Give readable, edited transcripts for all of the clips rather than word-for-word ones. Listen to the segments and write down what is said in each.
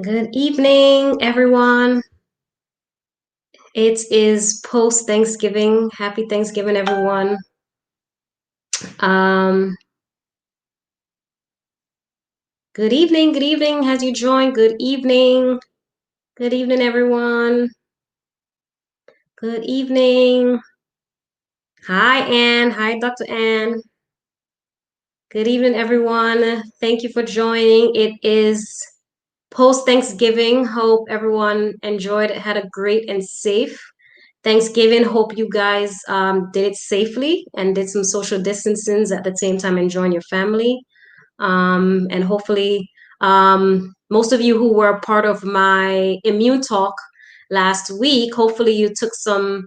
Good evening, everyone. It is post Thanksgiving. Happy Thanksgiving, everyone. Um, Good evening. Good evening. Has you joined? Good evening. Good evening, everyone. Good evening. Hi, Anne. Hi, Dr. Anne. Good evening, everyone. Thank you for joining. It is post Thanksgiving. Hope everyone enjoyed, had a great and safe Thanksgiving. Hope you guys did it safely and did some social distancing at the same time enjoying your family. And hopefully, most of you who were part of my immune talk last week, hopefully you took some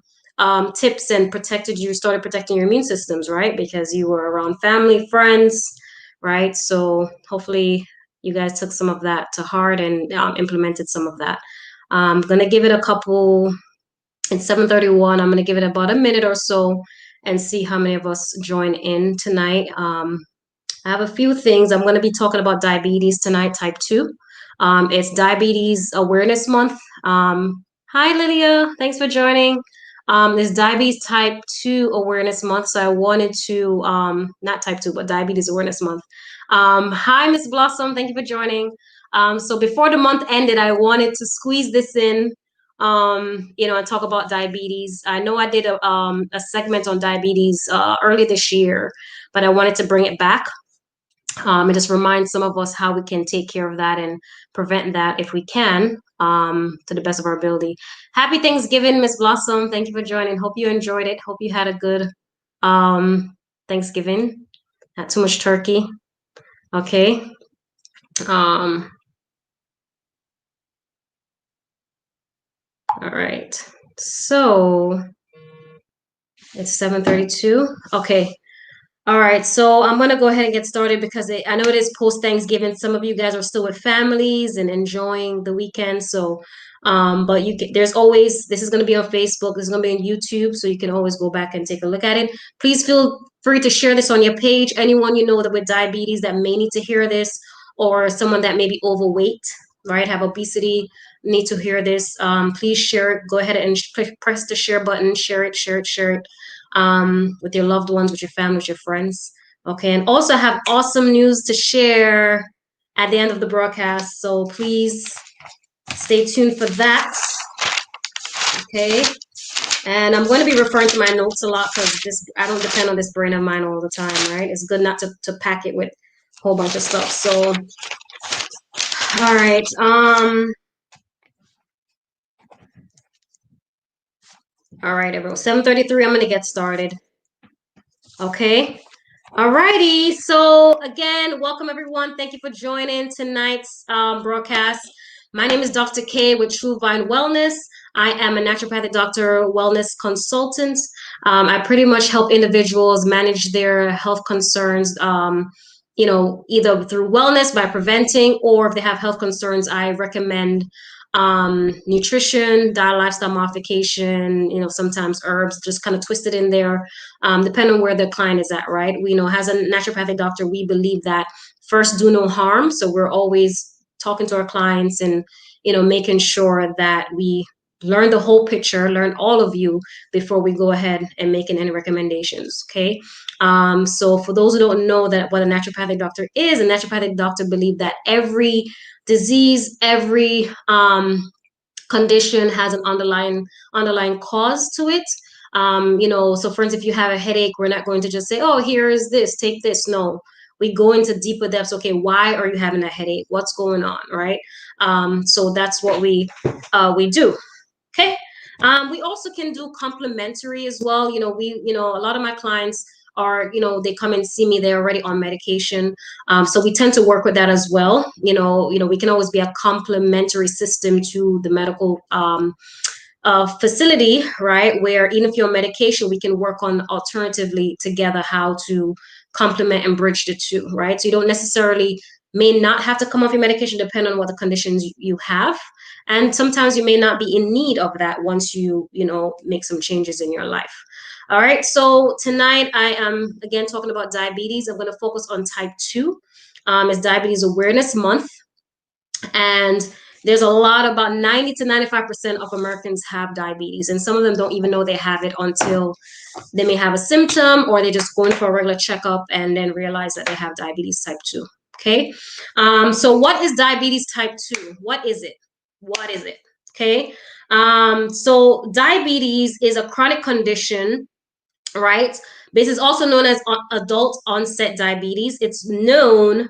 tips and started protecting your immune systems, right? Because you were around family, friends, right? So hopefully you guys took some of that to heart and implemented some of that. I'm gonna give it a couple. It's 7:31. I'm gonna give it about a minute or so and see how many of us join in tonight. I have a few things. I'm going to be talking about diabetes tonight, type 2. It's Diabetes Awareness Month. Hi, Lydia. Thanks for joining. It's Diabetes Type 2 Awareness Month. So I wanted to, not type 2, but Diabetes Awareness Month. Hi, Miss Blossom. Thank you for joining. So before the month ended, I wanted to squeeze this in, and talk about diabetes. I know I did a segment on diabetes early this year, but I wanted to bring it back and just remind some of us how we can take care of that and prevent that if we can, to the best of our ability. Happy Thanksgiving, Miss Blossom. Thank you for joining. Hope you enjoyed it. Hope you had a good Thanksgiving. Not too much turkey. Okay. Um, all right. So it's 7:32. Okay. All right, so I'm gonna go ahead and get started because I know it is post Thanksgiving. Some of you guys are still with families and enjoying the weekend. So, but there's always, this is gonna be on Facebook. This is gonna be on YouTube, so you can always go back and take a look at it. Please feel free to share this on your page. Anyone you know that with diabetes that may need to hear this, or someone that may be overweight, right, have obesity, need to hear this. Please share it. Go ahead and press the share button. Share it. Share it. Share it with your loved ones, with your family, with your friends. Okay, and also have awesome news to share at the end of the broadcast. So please stay tuned for that. Okay, and I'm going to be referring to my notes a lot because I don't depend on this brain of mine all the time, right? It's good not to pack it with a whole bunch of stuff. So, all right. All right, everyone. 7:33. I'm going to get started. Okay. Alrighty, so again, welcome everyone. Thank you for joining tonight's broadcast. My name is Dr. K with TrueVine Wellness. I am a naturopathic doctor, wellness consultant. I pretty much help individuals manage their health concerns, either through wellness by preventing, or if they have health concerns, I recommend nutrition, diet, lifestyle modification, sometimes herbs, just kind of twisted in there, depending on where the client is at, right? We know as a naturopathic doctor, we believe that first do no harm. So we're always talking to our clients and, making sure that we learn the whole picture, learn all of you before we go ahead and making any recommendations. Okay. So for those who don't know that what a naturopathic doctor is, a naturopathic doctor believe that every disease, every condition has an underlying cause to it. So for instance, if you have a headache, we're not going to just say, oh, here is this, take this. No, we go into deeper depths. Okay, why are you having a headache? What's going on, right? So that's what we do. Okay. We also can do complementary as well. A lot of my clients are, they come and see me, they're already on medication. So we tend to work with that as well. We can always be a complementary system to the medical facility, right, where even if you're on medication, we can work on alternatively together how to complement and bridge the two, right? So you don't necessarily may not have to come off your medication depending on what the conditions you have. And sometimes you may not be in need of that once you make some changes in your life. All right. So tonight I am again talking about diabetes. I'm going to focus on type 2. It's Diabetes Awareness Month. And there's a lot, about 90 to 95% of Americans have diabetes. And some of them don't even know they have it until they may have a symptom or they just go in for a regular checkup and then realize that they have diabetes type 2. Okay. So what is diabetes type 2? What is it? What is it? Okay. So diabetes is a chronic condition, right? This is also known as adult onset diabetes. It's known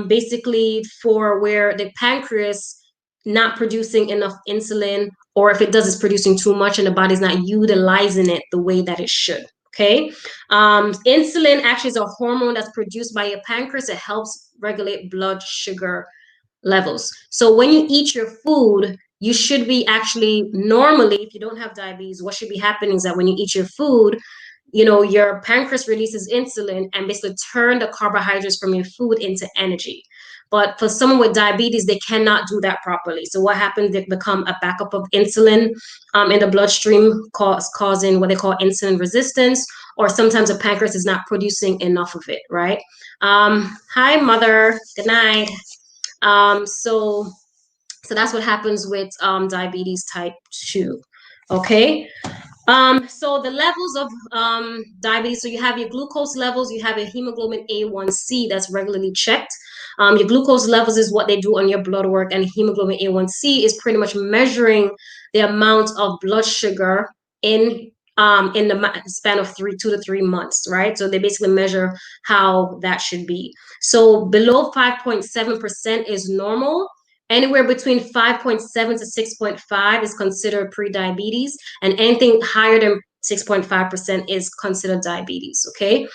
basically for where the pancreas not producing enough insulin, or if it does, it's producing too much and the body's not utilizing it the way that it should. Okay. Insulin actually is a hormone that's produced by your pancreas. It helps regulate blood sugar levels. So when you eat your food, you should be actually normally, if you don't have diabetes, what should be happening is that when you eat your food, your pancreas releases insulin and basically turn the carbohydrates from your food into energy. But for someone with diabetes, they cannot do that properly. So what happens? They become a backup of insulin in the bloodstream, causing what they call insulin resistance, or sometimes the pancreas is not producing enough of it, right? Hi, mother. Good night. So that's what happens with diabetes type 2. Okay. So the levels of diabetes, so you have your glucose levels, you have your hemoglobin A1C that's regularly checked. Your glucose levels is what they do on your blood work, and hemoglobin A1C is pretty much measuring the amount of blood sugar in the span of 2 to 3 months, right? So they basically measure how that should be. So below 5.7% is normal. Anywhere between 5.7 to 6.5 is considered pre-diabetes, and anything higher than 6.5% is considered diabetes. Okay.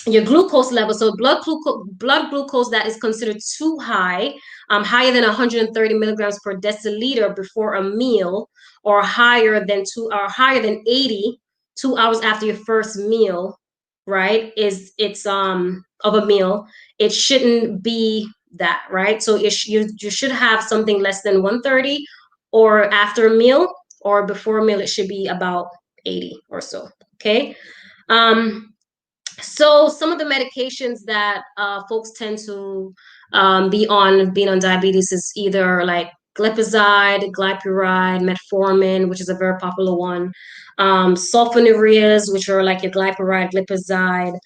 Your glucose level, so blood glucose that is considered too high, higher than 130 milligrams per deciliter before a meal, or higher than 80 2 hours after your first meal, right? It's of a meal. It shouldn't be that, right? So you should have something less than 130, or after a meal, or before a meal it should be about 80 or so. Okay. So some of the medications that folks tend to being on diabetes is either like glipizide, glypuride, metformin, which is a very popular one, sulfonylureas, which are like your glypuride, glipizide,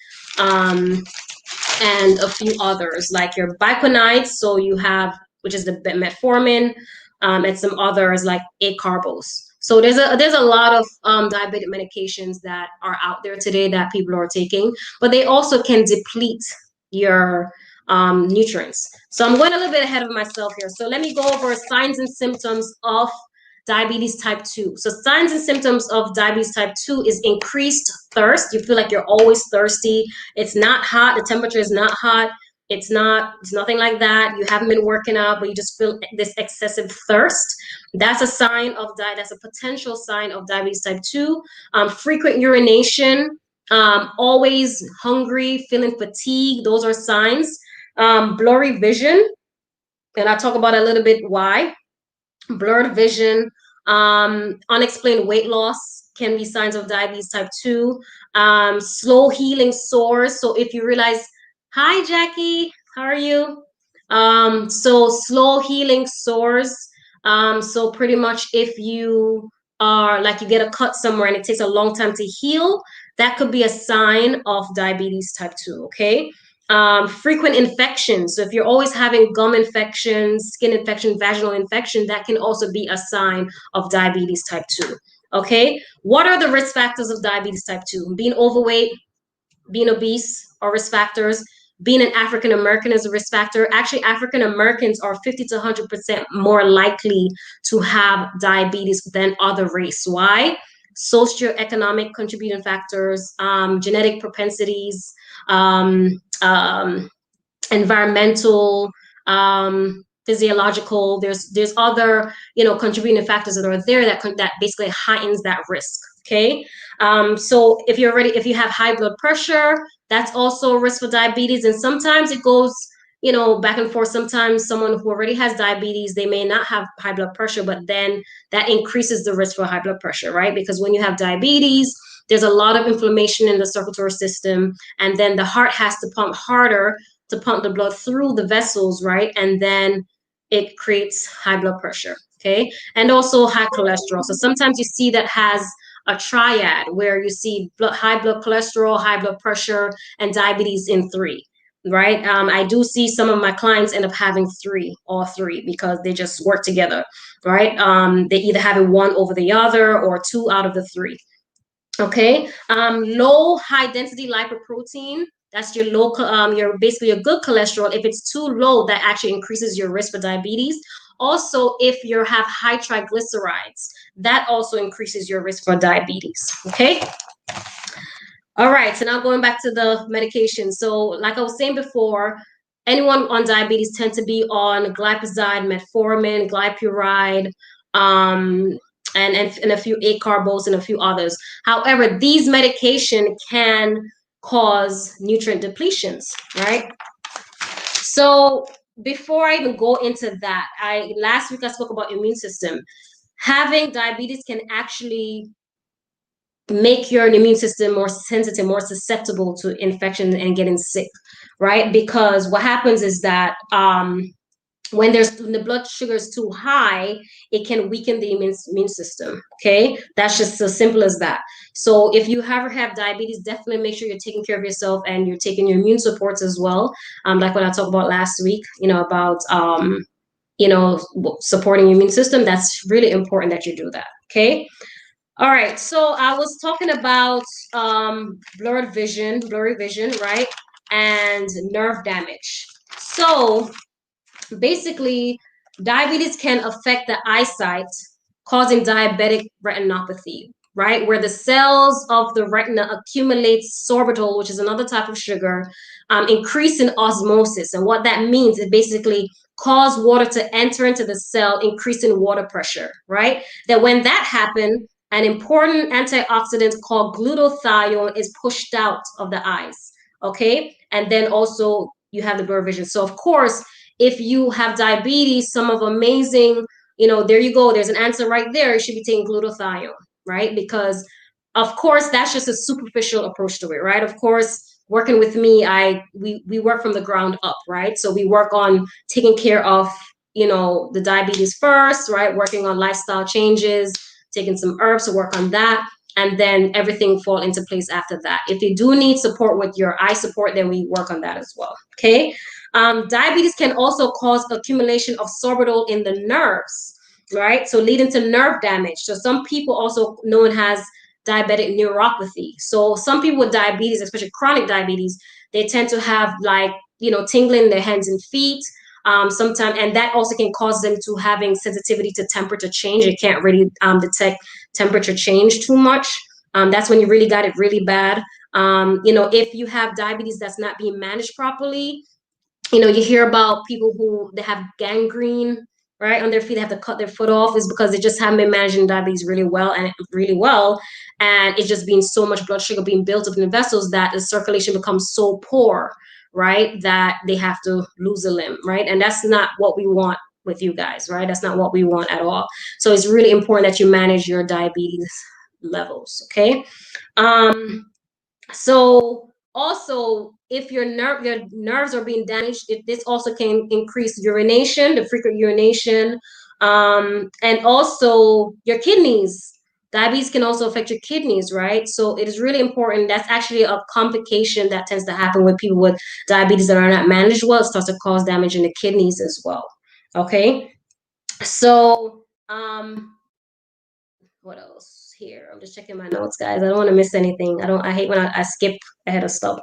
and a few others like your biconides. So you have, which is the metformin, and some others like acarbose. So there's a lot of diabetic medications that are out there today that people are taking, but they also can deplete your nutrients. So I'm going a little bit ahead of myself here. So let me go over signs and symptoms of diabetes type 2. So signs and symptoms of diabetes type 2 is increased thirst. You feel like you're always thirsty. It's not hot. The temperature is not hot. It's nothing like that. You haven't been working out, but you just feel this excessive thirst. That's a sign of that's a potential sign of diabetes type 2. Frequent urination, always hungry, feeling fatigue. Those are signs. Blurry vision, and I'll talk about a little bit why. Blurred vision, unexplained weight loss can be signs of diabetes type 2. Slow healing sores. So if you realize, hi Jackie, how are you? So slow healing sores. So pretty much if you are like you get a cut somewhere and it takes a long time to heal, that could be a sign of diabetes type 2. Okay. Frequent infections. So if you're always having gum infections, skin infection, vaginal infection, that can also be a sign of diabetes type 2. Okay. What are the risk factors of diabetes type 2? Being overweight, being obese are risk factors. Being an African American is a risk factor. Actually, African Americans are 50 to 100% more likely to have diabetes than other race. Why? Socioeconomic contributing factors, genetic propensities, environmental. physiological. There's other, contributing factors that are there that basically heightens that risk. Okay. So if you have high blood pressure, that's also a risk for diabetes. And sometimes it goes, back and forth. Sometimes someone who already has diabetes, they may not have high blood pressure, but then that increases the risk for high blood pressure, right? Because when you have diabetes, there's a lot of inflammation in the circulatory system, and then the heart has to pump harder to pump the blood through the vessels, right? And then it creates high blood pressure, okay? And also high cholesterol. So sometimes you see that has a triad where you see high blood cholesterol, high blood pressure, and diabetes in three, right? I do see some of my clients end up having all three, because they just work together, right? They either have it one over the other or two out of the three. Okay. Low high density lipoprotein. That's your your basically your good cholesterol. If it's too low, that actually increases your risk for diabetes. Also, if you have high triglycerides, that also increases your risk for diabetes. Okay. All right. So now going back to the medication. So like I was saying before, anyone on diabetes tend to be on glipizide, metformin, glypuride, and a few acarbose and a few others. However, these medication can cause nutrient depletions, right? So before I even go into that, last week I spoke about immune system. Having diabetes can actually make your immune system more sensitive, more susceptible to infection and getting sick, right? Because what happens is that when the blood sugar is too high, it can weaken the immune system. Okay, that's just as simple as that. So if you ever have diabetes, definitely make sure you're taking care of yourself and you're taking your immune supports as well. Like what I talked about last week, about supporting your immune system. That's really important that you do that. Okay. All right, so I was talking about blurry vision, right? And nerve damage. So basically, diabetes can affect the eyesight, causing diabetic retinopathy, right? Where the cells of the retina accumulate sorbitol, which is another type of sugar, increase in osmosis. And what that means is basically cause water to enter into the cell, increasing water pressure, right? That when that happens, an important antioxidant called glutathione is pushed out of the eyes, okay? And then also you have the blurred vision. So of course, if you have diabetes, some of amazing, there you go. There's an answer right there. You should be taking glutathione, right? Because of course, that's just a superficial approach to it, right? Of course, working with me, we work from the ground up, right? So we work on taking care of, the diabetes first, right? Working on lifestyle changes, taking some herbs to work on that, and then everything fall into place after that. If you do need support with your eye support, then we work on that as well. Okay. Diabetes can also cause accumulation of sorbitol in the nerves, right? So leading to nerve damage. So some people also known as diabetic neuropathy. So some people with diabetes, especially chronic diabetes, they tend to have tingling in their hands and feet. Sometimes, and that also can cause them to having sensitivity to temperature change. They can't really detect temperature change too much. That's when you really got it really bad. If you have diabetes that's not being managed properly, you hear about people who they have gangrene, right, on their feet. They have to cut their foot off. Is because they just haven't been managing diabetes really well, and it's just being so much blood sugar being built up in the vessels that the circulation becomes so poor, right, that they have to lose a limb, right? And that's not what we want with you guys, right? That's not what we want at all. So it's really important that you manage your diabetes levels. Okay. So also, if your nerves are being damaged, this also can increase urination, the frequent urination, and also your kidneys. Diabetes can also affect your kidneys, right? So it is really important. That's actually a complication that tends to happen with people with diabetes that are not managed well. It starts to cause damage in the kidneys as well. Okay. So what else here. I'm just checking my notes, guys. I don't want to miss anything. I hate when I skip ahead of stuff.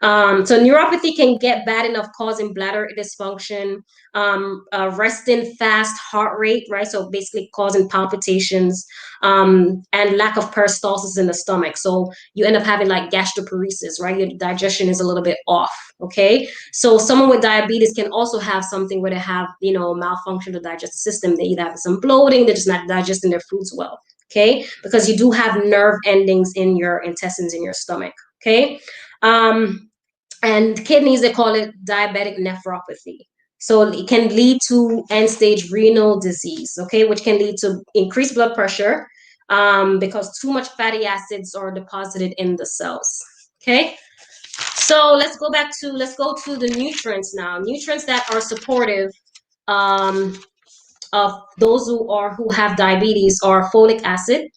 So neuropathy can get bad enough causing bladder dysfunction, resting fast heart rate, right? So basically causing palpitations, and lack of peristalsis in the stomach. So you end up having like gastroparesis, right? Your digestion is a little bit off. Okay. So someone with diabetes can also have something where they have, malfunction of the digestive system. They either have some bloating, they're just not digesting their foods well. Okay. Because you do have nerve endings in your intestines, in your stomach. Okay. And kidneys, they call it diabetic nephropathy. So it can lead to end stage renal disease, okay, which can lead to increased blood pressure, because too much fatty acids are deposited in the cells. Okay. So let's go to the nutrients now. Nutrients that are supportive, of those who have diabetes are folic acid,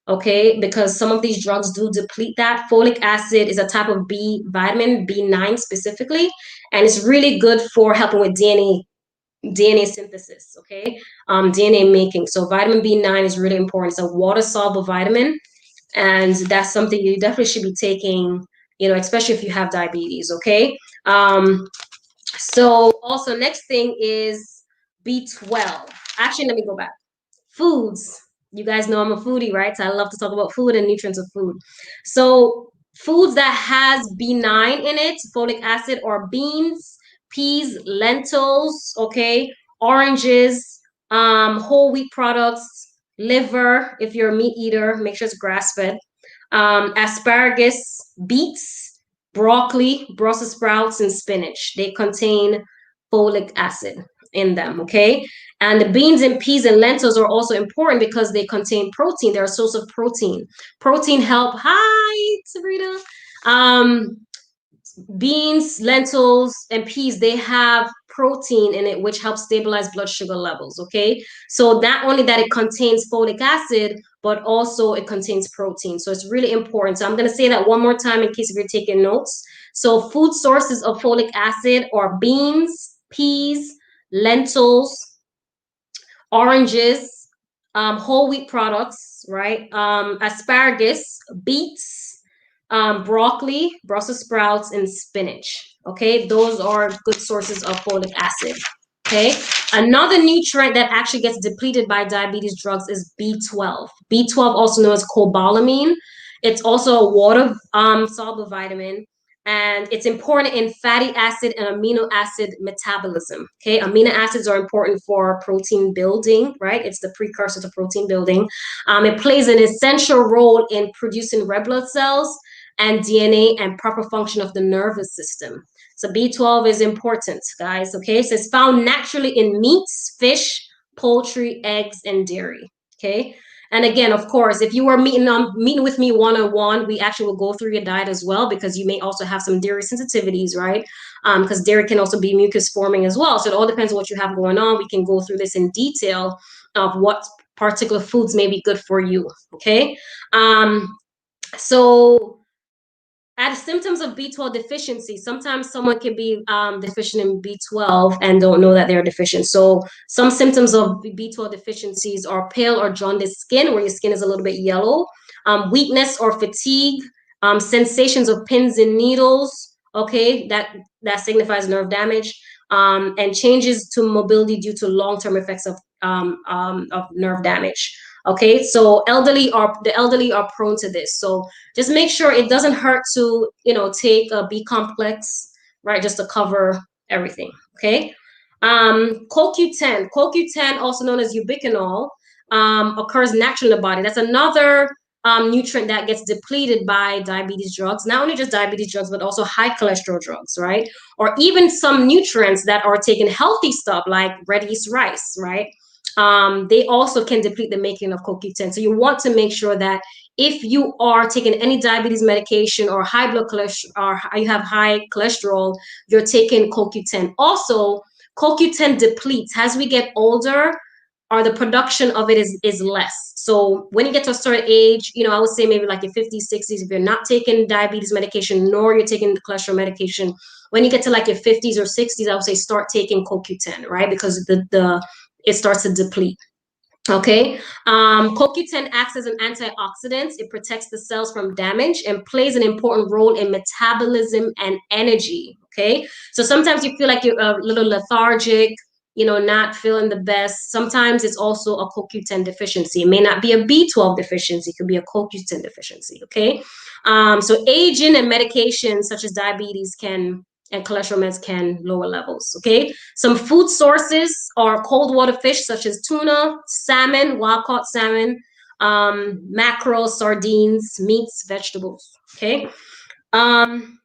okay, because some of these drugs do deplete that. Folic acid is a type of B vitamin, B9 specifically, and it's really good for helping with DNA synthesis, okay, DNA making. So vitamin B9 is really important. It's a water soluble vitamin, and that's something you definitely should be taking, especially if you have diabetes, okay. So also next thing is B12. Actually, let me go back. Foods. You guys know I'm a foodie, right? So I love to talk about food and nutrients of food. So foods that has B9 in it, folic acid, are beans, peas, lentils, okay, oranges, whole wheat products, liver. If you're a meat eater, make sure it's grass fed. Asparagus, beets, broccoli, Brussels sprouts, and spinach. They contain folic acid in them, okay? And the beans and peas and lentils are also important because they contain protein. They're a source of protein. Protein help. Hi, Sabrina. Um, Beans, lentils, and peas, they have protein in it, which helps stabilize blood sugar levels. Okay. So not only that it contains folic acid, but also it contains protein. So it's really important. So I'm going to say that one more time in case if you're taking notes. So food sources of folic acid are beans, peas, lentils, oranges, whole wheat products, right? Asparagus, beets, broccoli, Brussels sprouts, and spinach. Okay, those are good sources of folic acid. Okay, another nutrient that actually gets depleted by diabetes drugs is B12. B12, also known as cobalamin. It's also a water soluble vitamin, and it's important in fatty acid and amino acid metabolism. Okay, amino acids are important for protein building, right? It's the precursor to protein building. It plays an essential role in producing red blood cells and DNA and proper function of the nervous system. So B12 is important, guys. Okay, so it's found naturally in meats, fish, poultry, eggs, and dairy. Okay. And again, of course, if you were meeting with me one-on-one, we actually will go through your diet as well, because you may also have some dairy sensitivities, right? Because dairy can also be mucus forming as well. So it all depends on what you have going on. We can go through this in detail of what particular foods may be good for you. Okay. So as symptoms of B12 deficiency, sometimes someone can be deficient in B12 and don't know that they're deficient. So some symptoms of B12 deficiencies are pale or jaundiced skin, where your skin is a little bit yellow, weakness or fatigue, sensations of pins and needles, okay, that signifies nerve damage, and changes to mobility due to long-term effects of nerve damage. Okay, so the elderly are prone to this. So just make sure it doesn't hurt to, take a B complex, right, just to cover everything. Okay. CoQ10, also known as ubiquinol, occurs naturally in the body. That's another nutrient that gets depleted by diabetes drugs. Not only just diabetes drugs, but also high cholesterol drugs, right? Or even some nutrients that are taken healthy stuff like red yeast rice, right? They also can deplete the making of CoQ10. So you want to make sure that if you are taking any diabetes medication or high blood cholesterol, or you have high cholesterol, you're taking CoQ10. Also, CoQ10 depletes as we get older, or the production of it is less. So when you get to a certain age, I would say maybe like your 50s, 60s, if you're not taking diabetes medication nor you're taking the cholesterol medication, when you get to like your 50s or 60s, I would say start taking CoQ10, right? Because it starts to deplete. Okay. CoQ10 acts as an antioxidant. It protects the cells from damage and plays an important role in metabolism and energy. Okay. So sometimes you feel like you're a little lethargic, not feeling the best. Sometimes it's also a CoQ10 deficiency. It may not be a B12 deficiency, it could be a CoQ10 deficiency. Okay. So aging and medications such as diabetes and cholesterol meds can lower levels. Okay. Some food sources are cold water fish such as tuna, salmon, wild caught salmon, mackerel, sardines, meats, vegetables. Okay. Um,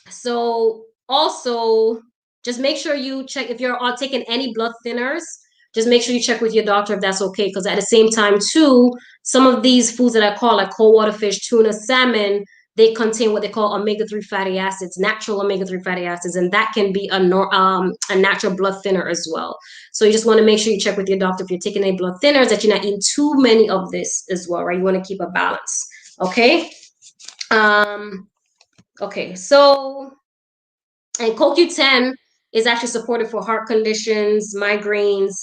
so also just make sure you check if you're taking any blood thinners. Just make sure you check with your doctor if that's okay. Because at the same time, too, some of these foods that I call like cold water fish, tuna, salmon, they contain what they call omega-3 fatty acids, natural omega-3 fatty acids, and that can be a natural blood thinner as well. So you just want to make sure you check with your doctor if you're taking any blood thinners that you're not eating too many of this as well, right? You want to keep a balance. Okay. Um, okay, so and CoQ10 is actually supported for heart conditions, migraines,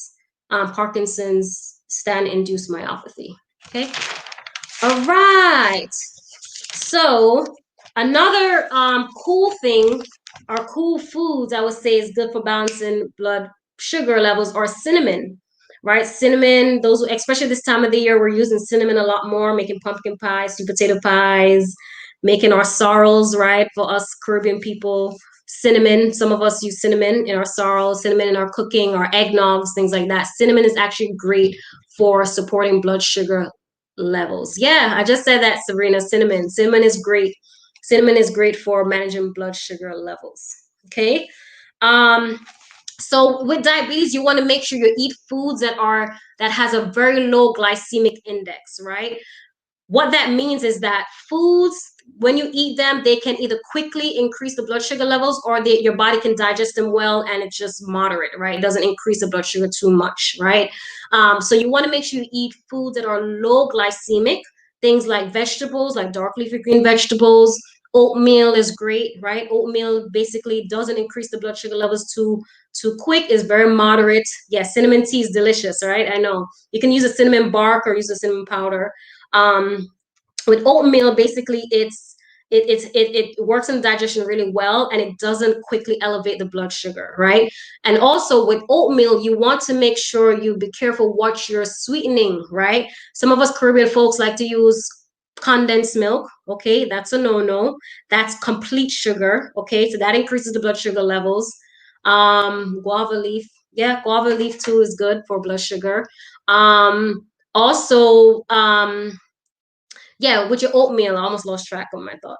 Parkinson's, stand-induced myopathy. Okay. All right. So another cool thing or cool foods I would say is good for balancing blood sugar levels are cinnamon, right? Cinnamon, those especially this time of the year, we're using cinnamon a lot more, making pumpkin pies, sweet potato pies, making our sorrels, right? For us Caribbean people, cinnamon. Some of us use cinnamon in our sorrels, cinnamon in our cooking, our eggnogs, things like that. Cinnamon is actually great for supporting blood sugar levels. Yeah, I just said that, Sabrina. Cinnamon. Cinnamon is great. Cinnamon is great for managing blood sugar levels. Okay. Um, so with diabetes, you want to make sure you eat foods that has a very low glycemic index, right? What that means is that foods, when you eat them, they can either quickly increase the blood sugar levels or your body can digest them well and it's just moderate, right? It doesn't increase the blood sugar too much, right? So you want to make sure you eat foods that are low glycemic, things like vegetables, like dark leafy green vegetables. Oatmeal is great, right? Oatmeal basically doesn't increase the blood sugar levels too quick, is very moderate. Yeah, cinnamon tea is delicious, right? I know. You can use a cinnamon bark or use a cinnamon powder. um, with oatmeal, basically it works in digestion really well and it doesn't quickly elevate the blood sugar, right? And also with oatmeal, you want to make sure you be careful what you're sweetening, right? Some of us Caribbean folks like to use condensed milk. Okay, that's a no-no. That's complete sugar. Okay, so that increases the blood sugar levels. Guava leaf, yeah, guava leaf too is good for blood sugar. Also, yeah, with your oatmeal, I almost lost track of my thought.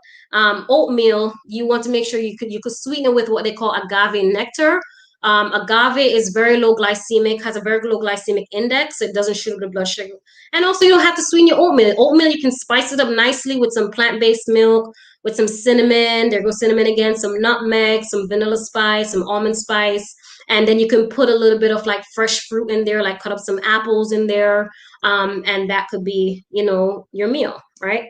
Oatmeal, you want to make sure you could sweeten it with what they call agave nectar. Agave is very low glycemic, has a very low glycemic index. It doesn't shoot up the blood sugar. And also, you don't have to sweeten your oatmeal. Oatmeal, you can spice it up nicely with some plant-based milk, with some cinnamon. There goes cinnamon again, some nutmeg, some vanilla spice, some almond spice. And then you can put a little bit of like fresh fruit in there, like cut up some apples in there, and that could be, your meal, right?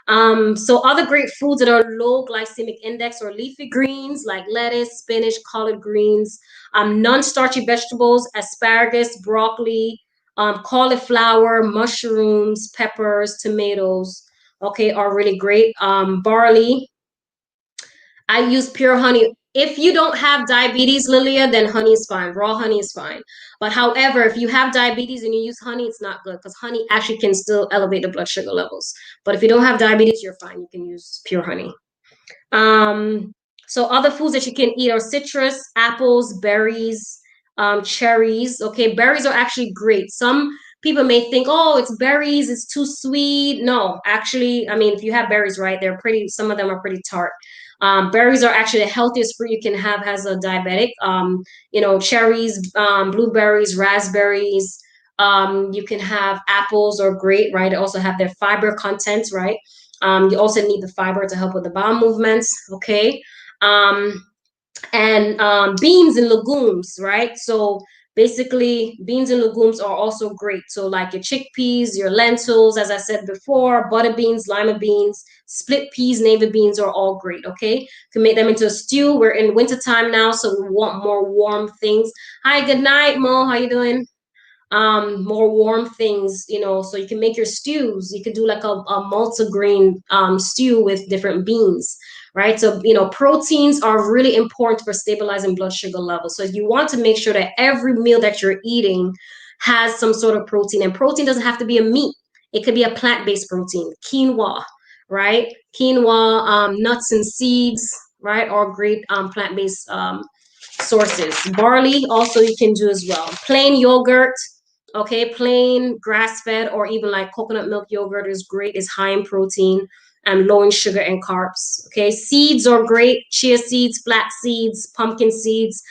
So other great foods that are low glycemic index are leafy greens like lettuce, spinach, collard greens, non-starchy vegetables, asparagus, broccoli, cauliflower, mushrooms, peppers, tomatoes, okay, are really great. Barley, I use pure honey. If you don't have diabetes, Lilia, then honey is fine. Raw honey is fine. But however, if you have diabetes and you use honey, it's not good because honey actually can still elevate the blood sugar levels. But if you don't have diabetes, you're fine. You can use pure honey. Um, so other foods that you can eat are citrus, apples, berries, cherries. Okay, berries are actually great. Some people may think, oh, it's berries, it's too sweet. No, actually, I mean, if you have berries, right, some of them are pretty tart. Berries are actually the healthiest fruit you can have as a diabetic. Cherries, blueberries, raspberries. You can have apples are great, right? They also have their fiber content, right? You also need the fiber to help with the bowel movements, okay? Um, and beans and legumes, right? So basically, beans and legumes are also great. So like your chickpeas, your lentils, as I said before, butter beans, lima beans, split peas, navy beans are all great, okay? You can make them into a stew. We're in winter time now, so we want more warm things. Hi, good night, Mo. How you doing? more warm things, so you can make your stews. You could do like a multigrain stew with different beans, right? So, proteins are really important for stabilizing blood sugar levels. So you want to make sure that every meal that you're eating has some sort of protein. And protein doesn't have to be a meat. It could be a plant-based protein, quinoa, right? Quinoa, nuts and seeds, right? Or great plant-based sources. Barley also you can do as well. Plain yogurt, okay, plain grass-fed or even like coconut milk yogurt is great. It's high in protein and low in sugar and carbs. Okay, seeds are great. Chia seeds, flax seeds, pumpkin seeds.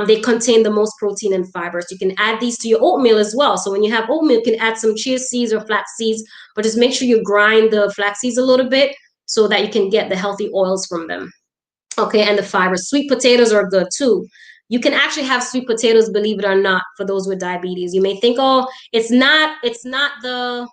They contain the most protein and fibers. You can add these to your oatmeal as well. So when you have oatmeal, you can add some chia seeds or flax seeds, but just make sure you grind the flax seeds a little bit so that you can get the healthy oils from them. Okay, and the fiber. Sweet potatoes are good too. You can actually have sweet potatoes, believe it or not, for those with diabetes. You may think, oh, it's not the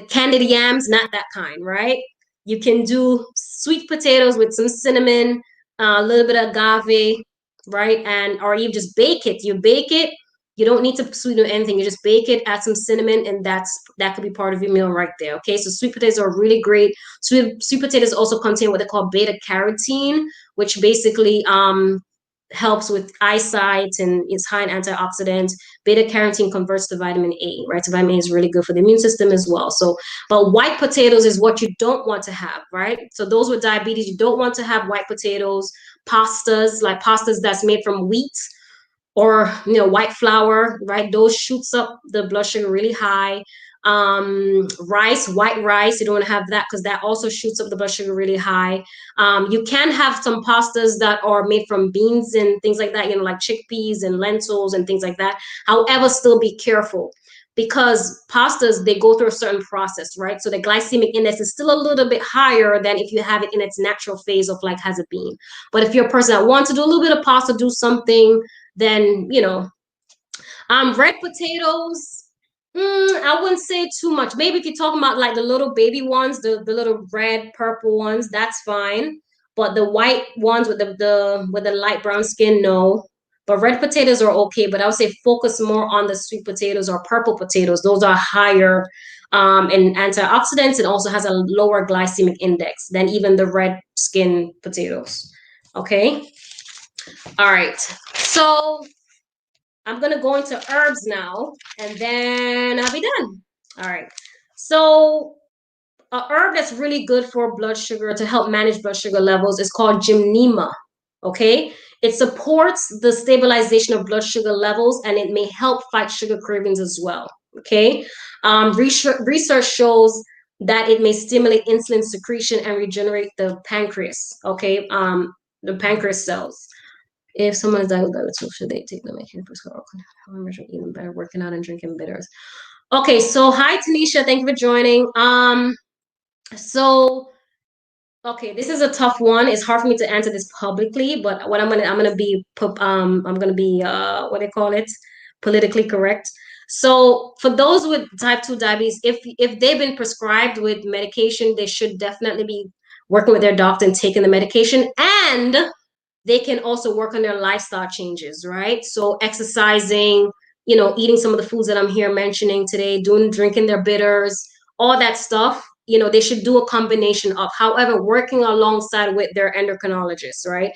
candied yams, not that kind, right? You can do sweet potatoes with some cinnamon, a little bit of agave, right? And or you just bake it. You bake it. You don't need to sweeten anything. You just bake it, add some cinnamon, and that could be part of your meal right there. Okay, so sweet potatoes are really great. Sweet potatoes also contain what they call beta carotene, which basically helps with eyesight and it's high in antioxidants. Beta carotene converts to vitamin A, right? So vitamin A is really good for the immune system as well. So, but white potatoes is what you don't want to have, right? So those with diabetes, you don't want to have white potatoes, pastas, like pastas that's made from wheat or white flour, right? Those shoots up the blood sugar really high. Rice, white rice, you don't want to have that because that also shoots up the blood sugar really high. You can have some pastas that are made from beans and things like that, like chickpeas and lentils and things like that. However, still be careful because pastas, they go through a certain process, right? So the glycemic index is still a little bit higher than if you have it in its natural phase of like has a bean. But if you're a person that wants to do a little bit of pasta, do something, then red potatoes, I wouldn't say too much. Maybe if you're talking about like the little baby ones, the little red, purple ones, that's fine. But the white ones with the light brown skin, no. But red potatoes are okay. But I would say focus more on the sweet potatoes or purple potatoes. Those are higher in antioxidants and also has a lower glycemic index than even the red skin potatoes. Okay. All right. So I'm gonna go into herbs now, and then I'll be done. All right. So a herb that's really good for blood sugar to help manage blood sugar levels is called gymnema. Okay. It supports the stabilization of blood sugar levels, and it may help fight sugar cravings as well. Okay. Research shows that it may stimulate insulin secretion and regenerate the pancreas. Okay. The pancreas cells. If someone is diagnosed with diabetes, should they take the medication prescribed? Eating better, working out, and drinking bitters. Okay, so hi Tanisha, thank you for joining. So okay, this is a tough one. It's hard for me to answer this publicly, but what I'm gonna be what do you call it? Politically correct. So for those with type 2 diabetes, if they've been prescribed with medication, they should definitely be working with their doctor and taking the medication. And they can also work on their lifestyle changes, right? So exercising, eating some of the foods that I'm here mentioning today, drinking their bitters, all that stuff. They should do a combination of, however, working alongside with their endocrinologist, right?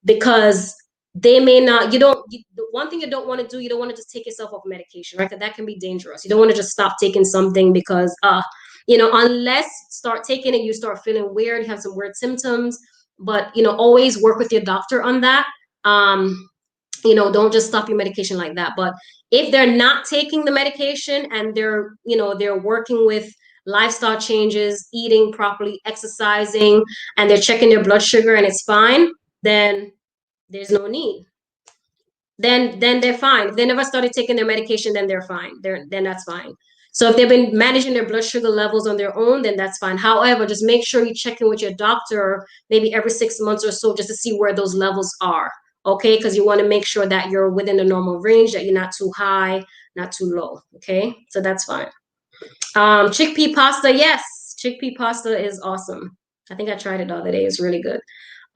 Because they may not, the one thing you don't want to do, you don't want to just take yourself off medication, right? Because that can be dangerous. You don't want to just stop taking something because, unless start taking it, you start feeling weird, you have some weird symptoms, but always work with your doctor on that. Don't just stop your medication like that. But if they're not taking the medication and they're working with lifestyle changes, eating properly, exercising, and they're checking their blood sugar and it's fine, then there's no need. Then they're fine. If they never started taking their medication, then they're fine. Then that's fine. So if they've been managing their blood sugar levels on their own, then that's fine. However, just make sure you check in with your doctor maybe every 6 months or so just to see where those levels are. Okay, because you want to make sure that you're within the normal range, that you're not too high, not too low. Okay, so that's fine. Chickpea pasta, yes, chickpea pasta is awesome. I think I tried it the other day. It's really good.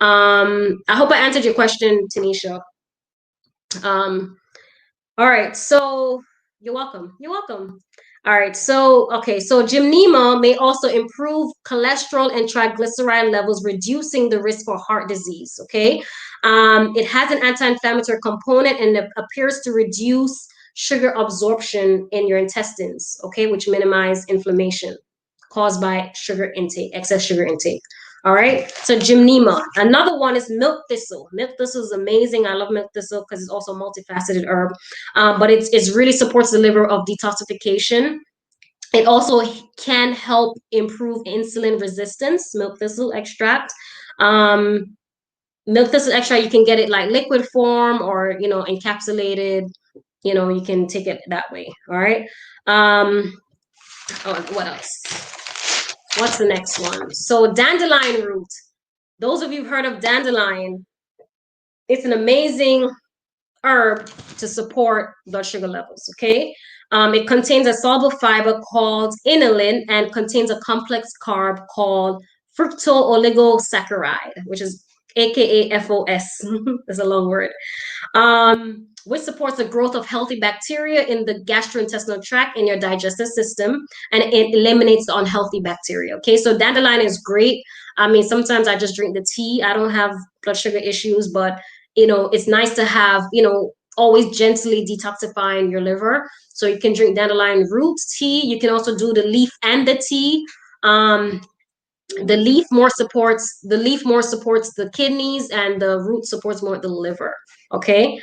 I hope I answered your question, Tanisha. All right, so You're welcome. You're welcome. All right. So, okay. So, Gymnema may also improve cholesterol and triglyceride levels, reducing the risk for heart disease. Okay. It has an anti-inflammatory component and it appears to reduce sugar absorption in your intestines. Okay, which minimize inflammation caused by sugar intake, excess sugar intake. All right. So Gymnema. Another one is milk thistle. Milk thistle is amazing. I love milk thistle because it's also a multifaceted herb. But it's really supports the liver of detoxification. It also can help improve insulin resistance. Milk thistle extract. Um, Milk thistle extract, you can get it like liquid form or encapsulated. You can take it that way. All right. Oh, what else? What's the next one? So dandelion root. Those of you who've heard of dandelion, it's an amazing herb to support blood sugar levels. Okay. It contains a soluble fiber called inulin and contains a complex carb called fructooligosaccharides, which is aka FOS. That's a long word. Which supports the growth of healthy bacteria in the gastrointestinal tract in your digestive system, and it eliminates the unhealthy bacteria. Okay, so dandelion is great. I mean, sometimes I just drink the tea. I don't have blood sugar issues, but it's nice to have always gently detoxifying your liver. So you can drink dandelion root tea. You can also do the leaf and the tea. Um, the leaf more supports the kidneys, and the root supports more the liver. Okay.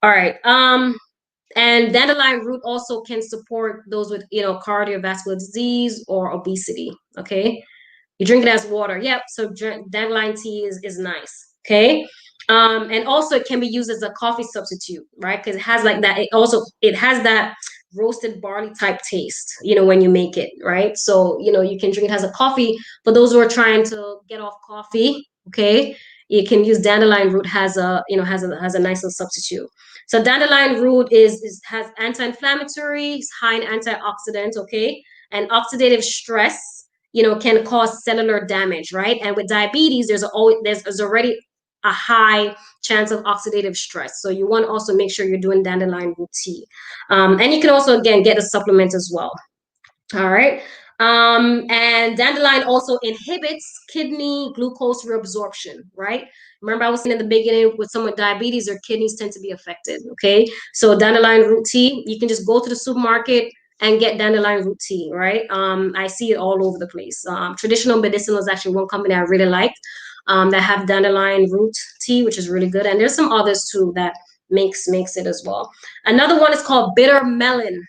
All right. And dandelion root also can support those with cardiovascular disease or obesity. Okay. You drink it as water. Yep. So dandelion tea is nice. Okay. And also it can be used as a coffee substitute, right? Because it has like that. It has that roasted barley type taste, when you make it, right? So you can drink it as a coffee. For those who are trying to get off coffee, okay, you can use dandelion root has a nice little substitute. So dandelion root has anti-inflammatory, it's high in antioxidants, okay, and oxidative stress can cause cellular damage, right? And with diabetes, there's already a high chance of oxidative stress. So you want to also make sure you're doing dandelion root tea. And you can also, again, get a supplement as well. All right. And dandelion also inhibits kidney glucose reabsorption, right? Remember, I was saying in the beginning with someone with diabetes, their kidneys tend to be affected. Okay. So dandelion root tea, you can just go to the supermarket and get dandelion root tea, right? I see it all over the place. Traditional Medicinal is actually one company I really like that have dandelion root tea, which is really good. And there's some others too that makes it as well. Another one is called bitter melon.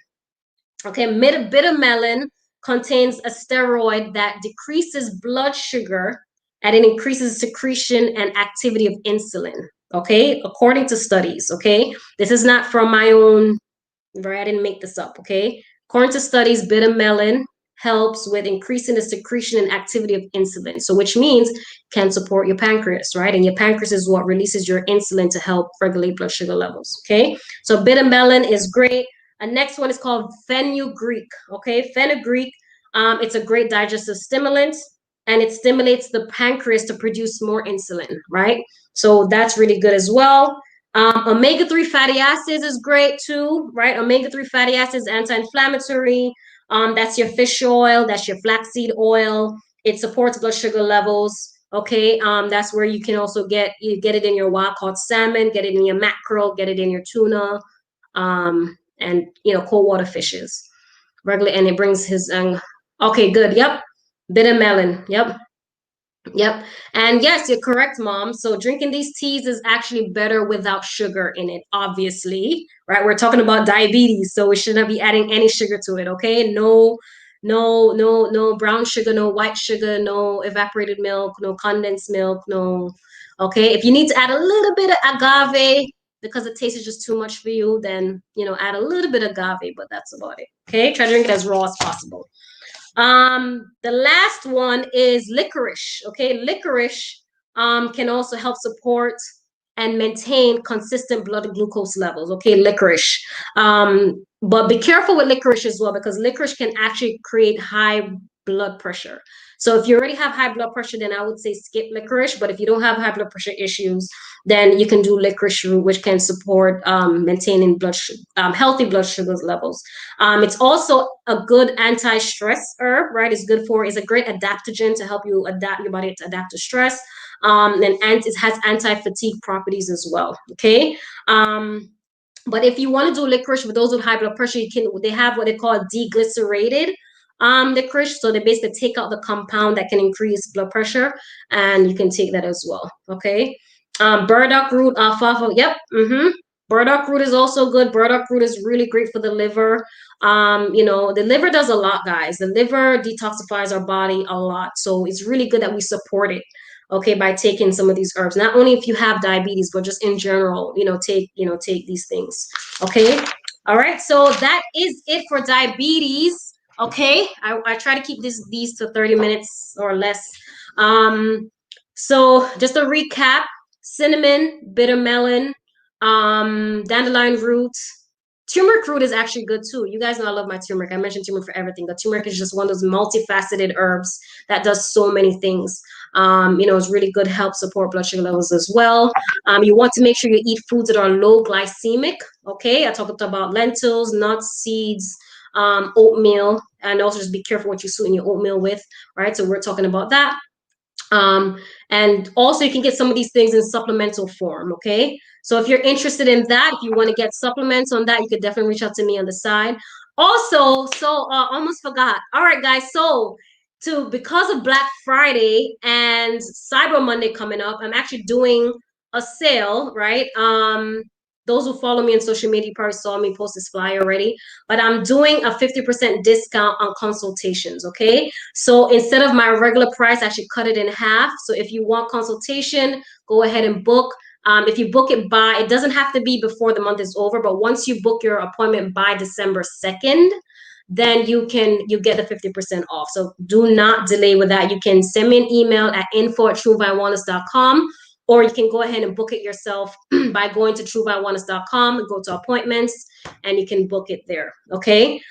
Okay, bitter melon contains a steroid that decreases blood sugar and it increases secretion and activity of insulin. Okay, according to studies. Okay, this is not from my own, right? I didn't make this up. Okay, according to studies, bitter melon helps with increasing the secretion and activity of insulin. So, which means can support your pancreas, right? And your pancreas is what releases your insulin to help regulate blood sugar levels. Okay, so bitter melon is great. And next one is called fenugreek. Okay, fenugreek. It's a great digestive stimulant, and it stimulates the pancreas to produce more insulin, right? So that's really good as well. Omega-3 fatty acids is great too, right? Omega-3 fatty acids, anti-inflammatory. That's your fish oil, that's your flaxseed oil. It supports blood sugar levels. Okay, that's where you can also get it in your wild caught salmon, get it in your mackerel, get it in your tuna, and cold water fishes. Regular, and it brings his okay, good. Yep, bitter melon. Yep. Yep. And yes, you're correct, mom. So drinking these teas is actually better without sugar in it, obviously, right? We're talking about diabetes, so we shouldn't be adding any sugar to it, okay? No brown sugar, no white sugar, no evaporated milk, no condensed milk, no. Okay, if you need to add a little bit of agave because the taste is just too much for you, then add a little bit of agave, but that's about it. Okay, try to drink it as raw as possible. The last one is licorice. Okay, licorice can also help support and maintain consistent blood glucose levels. Okay, licorice. But be careful with licorice as well because licorice can actually create high blood pressure. So if you already have high blood pressure, then I would say skip licorice. But if you don't have high blood pressure issues, then you can do licorice root, which can support maintaining healthy blood sugar levels. It's also a good anti-stress herb, right? It's a great adaptogen to help you adapt your body to adapt to stress. And it has anti-fatigue properties as well. Okay. But if you want to do licorice for those with high blood pressure, they have what they call deglycerated licorice. So they basically take out the compound that can increase blood pressure, and you can take that as well. Okay. Burdock root, alfalfa. Yep. Burdock root is also good. Burdock root is really great for the liver. The liver does a lot, guys. The liver detoxifies our body a lot. So it's really good that we support it, okay, by taking some of these herbs. Not only if you have diabetes, but just in general, take these things. Okay. All right. So that is it for diabetes. Okay. I try to keep these to 30 minutes or less. So just a recap: cinnamon, bitter melon, dandelion root. Turmeric root is actually good too. You guys know I love my turmeric. I mentioned turmeric for everything, but turmeric is just one of those multifaceted herbs that does so many things. It's really good, help support blood sugar levels as well. You want to make sure you eat foods that are low glycemic. Okay, I talked about lentils, nuts, seeds, oatmeal, and also just be careful what you sweeten your oatmeal with. Right, so we're talking about that. And also you can get some of these things in supplemental form. Okay, so if you're interested in that, if you want to get supplements on that, you could definitely reach out to me on the side. Also, almost forgot. All right, guys. So because of Black Friday and Cyber Monday coming up, I'm actually doing a sale, right? Those who follow me on social media probably saw me post this flyer already, but I'm doing a 50% discount on consultations. Okay, so instead of my regular price, I actually cut it in half. So if you want consultation, go ahead and book. If you book it doesn't have to be before the month is over, but once you book your appointment by December 2nd, then you get the 50% off. So do not delay with that. You can send me an email at info@truevibewellness.com, or you can go ahead and book it yourself by going to truevibewellness.com and go to appointments, and you can book it there. Okay.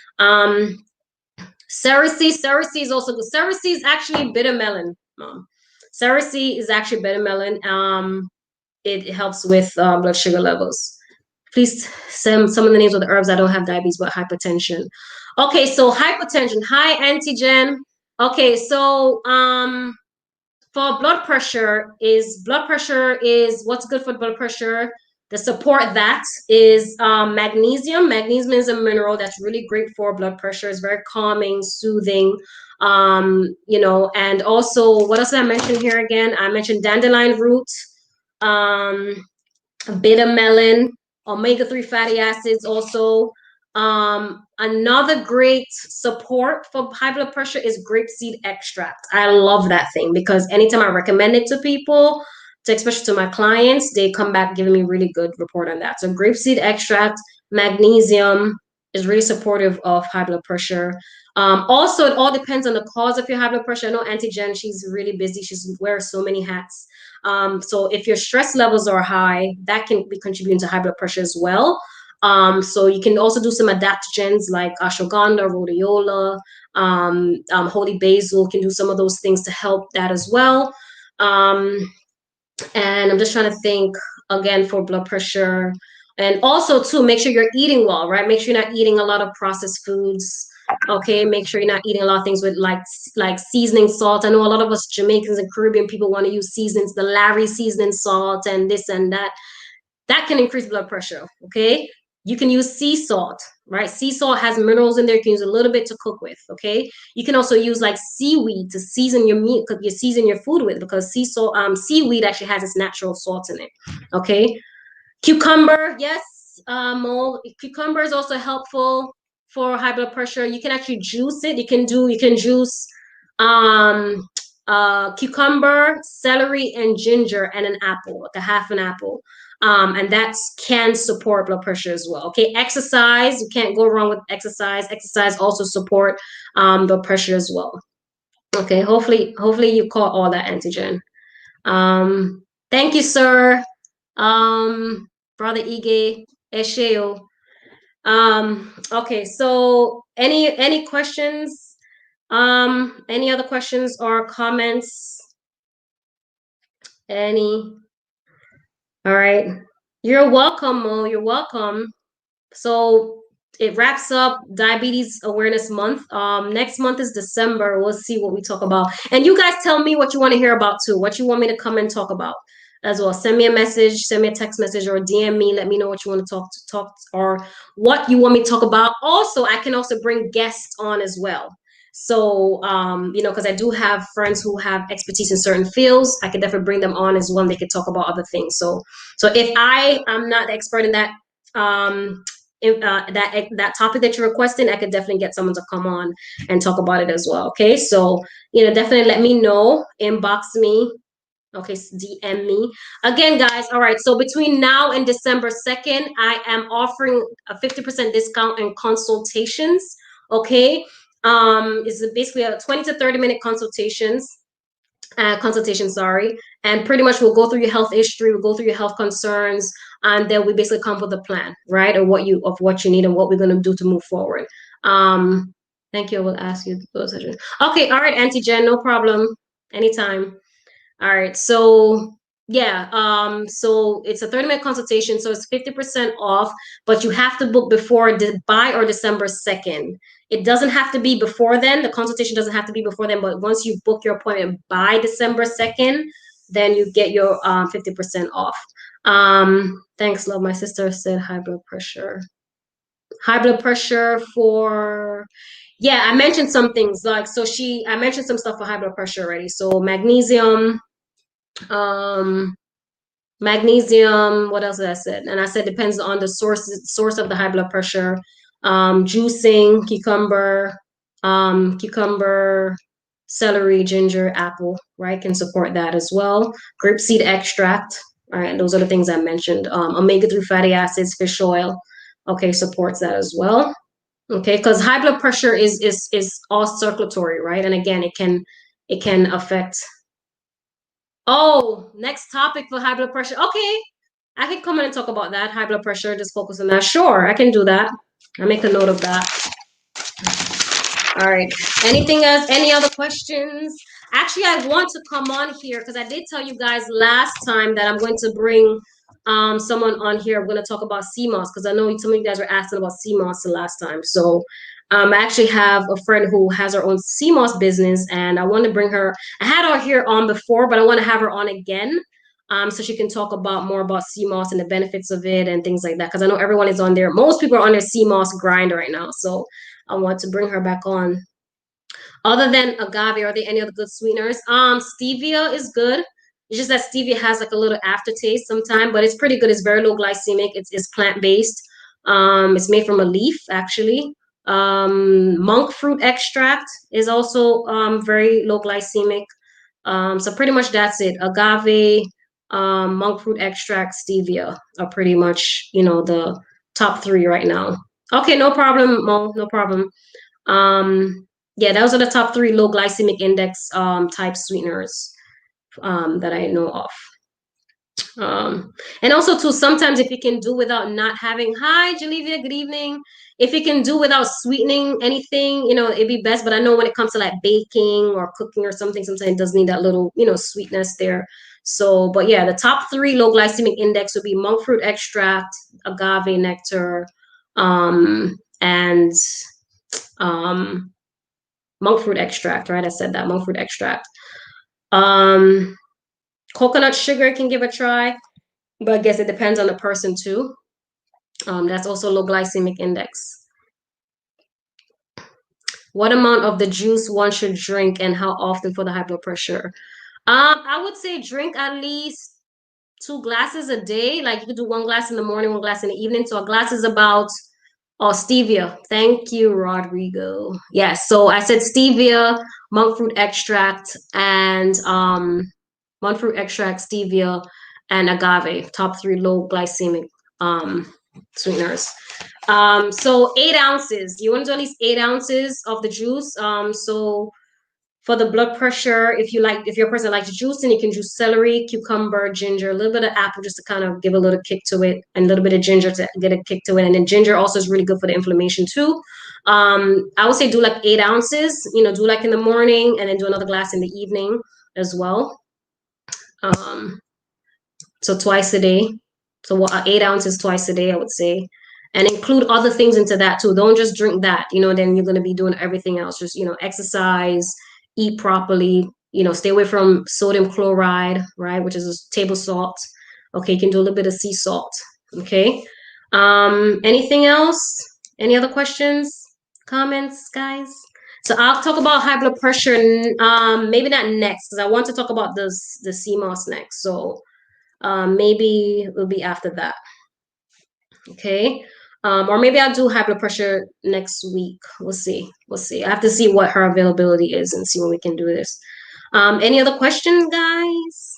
Cerasee is also good. Cerasee is actually bitter melon, mom. Cerasee is actually bitter melon. It helps with blood sugar levels. Please send some of the names of the herbs. I don't have diabetes, but hypertension. Okay, so hypertension. Hi, Antigen. Okay, so for blood pressure is what's good for blood pressure. The support that is magnesium. Magnesium is a mineral that's really great for blood pressure. It's very calming, soothing. And also, what else did I mention here again? I mentioned dandelion root, bitter melon, omega-3 fatty acids also. Another great support for high blood pressure is grapeseed extract. I love that thing because anytime I recommend it to people, especially to my clients, they come back giving me really good report on that. So grapeseed extract, magnesium is really supportive of high blood pressure. Also, it all depends on the cause of your high blood pressure. I know Auntie Jen, she's really busy. She wears so many hats. So if your stress levels are high, that can be contributing to high blood pressure as well. So you can also do some adaptogens like ashwagandha, rhodiola, holy basil. Can do some of those things to help that as well. And I'm just trying to think again for blood pressure. And also too, make sure you're eating well, right? Make sure you're not eating a lot of processed foods. Okay, make sure you're not eating a lot of things with like seasoning salt. I know a lot of us Jamaicans and Caribbean people want to use seasonings, the Larry seasoning salt and this and that. That can increase blood pressure. Okay, you can use sea salt, right? Sea salt has minerals in there. You can use a little bit to cook with. Okay, you can also use like seaweed to season your meat, you season your food with, because seaweed actually has its natural salt in it. Okay, cucumber, yes. Cucumber is also helpful for high blood pressure. You can actually juice it. You can juice cucumber, celery, and ginger, and an apple, like a half an apple. And that can support blood pressure as well. Okay, exercise. You can't go wrong with exercise. Exercise also support blood pressure as well. Okay, hopefully you caught all that, Antigen. Thank you, sir. Brother Ige Esheo. Okay, so any questions? Any other questions or comments? Any? All right. You're welcome, Mo. You're welcome. So it wraps up Diabetes Awareness Month. Next month is December. We'll see what we talk about. And you guys tell me what you want to hear about too, what you want me to come and talk about as well. Send me a message, send me a text message, or DM me. Let me know what you want to talk or what you want me to talk about. Also, I can also bring guests on as well. So, because I do have friends who have expertise in certain fields, I could definitely bring them on as well. And they could talk about other things. So if I am not the expert in that, if, that topic that you're requesting, I could definitely get someone to come on and talk about it as well. Okay, so definitely let me know, inbox me. Okay, DM me again, guys. All right, so between now and December 2nd, I am offering a 50% discount in consultations. Okay, it's basically a 20 to 30-minute consultation, sorry. And pretty much we'll go through your health history, we'll go through your health concerns, and then we basically come up with a plan, right? Or what you need and what we're gonna do to move forward. Thank you. I will ask you those questions. Okay, all right, Auntie Jen, no problem. Anytime. All right, so yeah, so it's a 30-minute consultation, so it's 50% off, but you have to book before by or December 2nd. It doesn't have to be before then. The consultation doesn't have to be before then, but once you book your appointment by December 2nd, then you get your 50% off. Thanks, love. My sister said high blood pressure. High blood pressure for, yeah, I mentioned some things like, I mentioned some stuff for high blood pressure already. So um magnesium, what else did I said? And I said depends on the source of the high blood pressure. Juicing, cucumber, celery, ginger, apple, right, can support that as well. Grapeseed extract, all right, those are the things I mentioned. Omega-3 fatty acids, fish oil, okay, supports that as well. Okay, because high blood pressure is all circulatory, right? And again, it can affect. Oh, next topic for high blood pressure. Okay, I can come in and talk about that. High blood pressure, just focus on that. Sure, I can do that. I'll make a note of that. All right. Anything else? Any other questions? Actually, I want to come on here because I did tell you guys last time that I'm going to bring someone on here. I'm going to talk about CMOS because I know some of you guys were asking about CMOS the last time. So I actually have a friend who has her own CMOS business, and I want to bring her. I had her here on before, but I want to have her on again. So she can talk about more about CMOS and the benefits of it and things like that. Because I know everyone is on there. Most people are on their CMOS grind right now. So I want to bring her back on. Other than agave, are there any other good sweeteners? Stevia is good. It's just that stevia has like a little aftertaste sometimes, but it's pretty good. It's very low glycemic. It's plant-based. It's made from a leaf, actually. Monk fruit extract is also very low glycemic. So pretty much that's it. Agave, monk fruit extract, stevia are pretty much, the top three right now. Okay, no problem, Mo, no problem. Yeah, those are the top three low glycemic index type sweeteners that I know of. And also too, sometimes if you can do without not having, hi Jalivia, good evening. If you can do without sweetening anything, it'd be best. But I know when it comes to like baking or cooking or something, sometimes it does need that little, sweetness there. So, but yeah, the top three low glycemic index would be monk fruit extract, agave nectar, and monk fruit extract, right? I said that, monk fruit extract. Coconut sugar can give a try, but I guess it depends on the person too. That's also low glycemic index. What amount of the juice one should drink and how often for the high blood pressure? I would say drink at least 2 glasses a day. Like you could do 1 glass in the morning, 1 glass in the evening. So a glass is about, oh, stevia. Thank you, Rodrigo. Yes. So I said stevia, monk fruit extract, and monk fruit extract, stevia, and agave. Top three low glycemic sweeteners. So 8 ounces. You want to do at least 8 ounces of the juice. So For the blood pressure, if you're a person that likes juice, then you can juice celery, cucumber, ginger, a little bit of apple just to kind of give a little kick to it, and a little bit of ginger to get a kick to it. And then ginger also is really good for the inflammation too. I would say do like 8 ounces, do like in the morning and then do another glass in the evening as well. So twice a day. So 8 ounces twice a day, I would say. And include other things into that too. Don't just drink that, then you're going to be doing everything else. Just, exercise, eat properly, stay away from sodium chloride, right? Which is table salt. Okay. You can do a little bit of sea salt. Okay. Anything else? Any other questions, comments, guys? So I'll talk about high blood pressure, maybe not next, because I want to talk about the CMOS next. So maybe it'll be after that. Okay. Or maybe I'll do high blood pressure next week. We'll see. We'll see. I have to see what her availability is and see when we can do this. Any other questions, guys?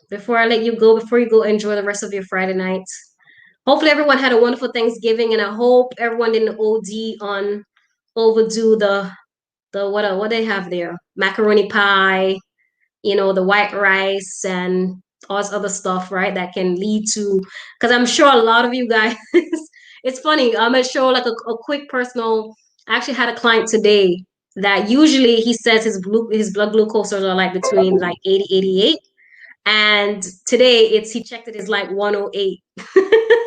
Before I let you go, before you go enjoy the rest of your Friday night. Hopefully everyone had a wonderful Thanksgiving, and I hope everyone didn't OD on overdo the what they have there. Macaroni pie, the white rice and all this other stuff, right? That can lead to, because I'm sure a lot of you guys, it's funny. I'm gonna show like a quick personal. I actually had a client today that usually he says his blood glucose are like between like 80, 88. And today he checked it is like 108.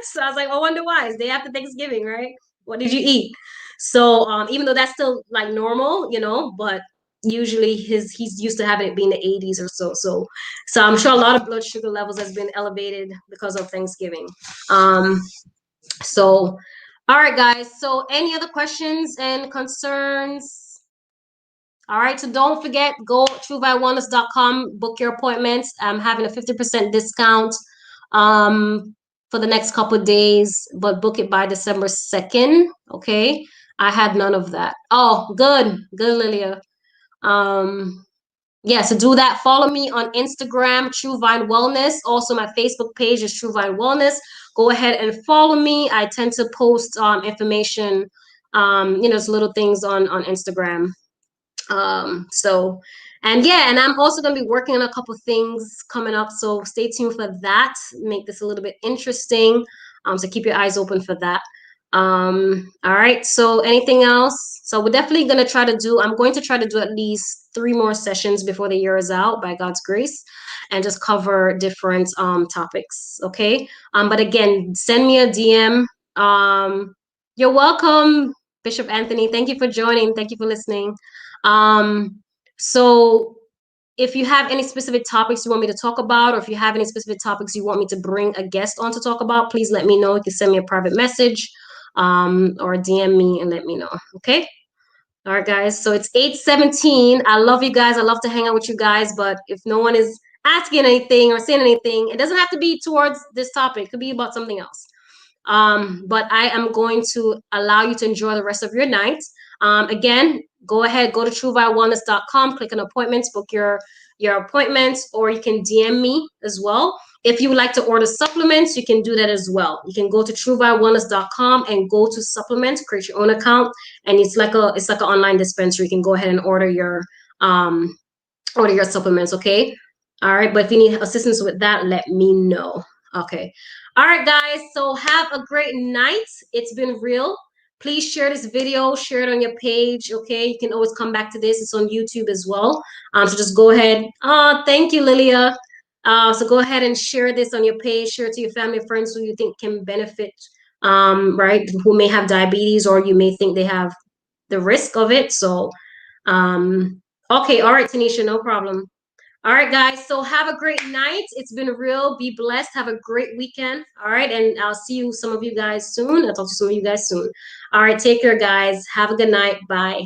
So I was like, I wonder why. It's day after Thanksgiving, right? What did you eat? So even though that's still like normal, but usually he's used to having it being the 80s or so. So I'm sure a lot of blood sugar levels has been elevated because of Thanksgiving. So all right, guys. So any other questions and concerns? All right, so don't forget, go TrueVitalWellness.com, book your appointments. I'm having a 50% discount for the next couple of days, but book it by December 2nd. Okay. I had none of that. Oh, good. Good, Lilia. Yeah, so do that. Follow me on Instagram, TrueVine Wellness. Also, my Facebook page is TrueVine Wellness. Go ahead and follow me. I tend to post information, little things on Instagram. And yeah, and I'm also going to be working on a couple things coming up, so stay tuned for that. Make this a little bit interesting. So keep your eyes open for that. All right, so anything else? So we're definitely going to I'm going to try to do at least 3 more sessions before the year is out, by God's grace, and just cover different topics. Okay. But again, send me a DM. You're welcome, Bishop Anthony. Thank you for joining. Thank you for listening. So if you have any specific topics you want me to talk about, or if you have any specific topics you want me to bring a guest on to talk about, please let me know. You can send me a private message, or DM me and let me know. Okay. All right, guys. So it's 8:17. I love you guys. I love to hang out with you guys, but if no one is asking anything or saying anything, it doesn't have to be towards this topic. It could be about something else. But I am going to allow you to enjoy the rest of your night. Again, go ahead, go to TrueVitalWellness.com, click on appointments, book your appointments, or you can DM me as well. If you would like to order supplements, you can do that as well. You can go to TrueVitalWellness.com and go to supplements, create your own account, and it's like an online dispensary. You can go ahead and order your supplements. Okay. All right. But if you need assistance with that, let me know. Okay. All right, guys. So have a great night. It's been real. Please share this video, share it on your page. Okay. You can always come back to this. It's on YouTube as well. So just go ahead. Thank you, Lilia. So go ahead and share this on your page, share it to your family, friends who you think can benefit, right? Who may have diabetes, or you may think they have the risk of it. So, okay. All right, Tanisha, no problem. All right, guys. So have a great night. It's been real. Be blessed. Have a great weekend. All right. And I'll see some of you guys soon. I'll talk to some of you guys soon. All right. Take care, guys. Have a good night. Bye.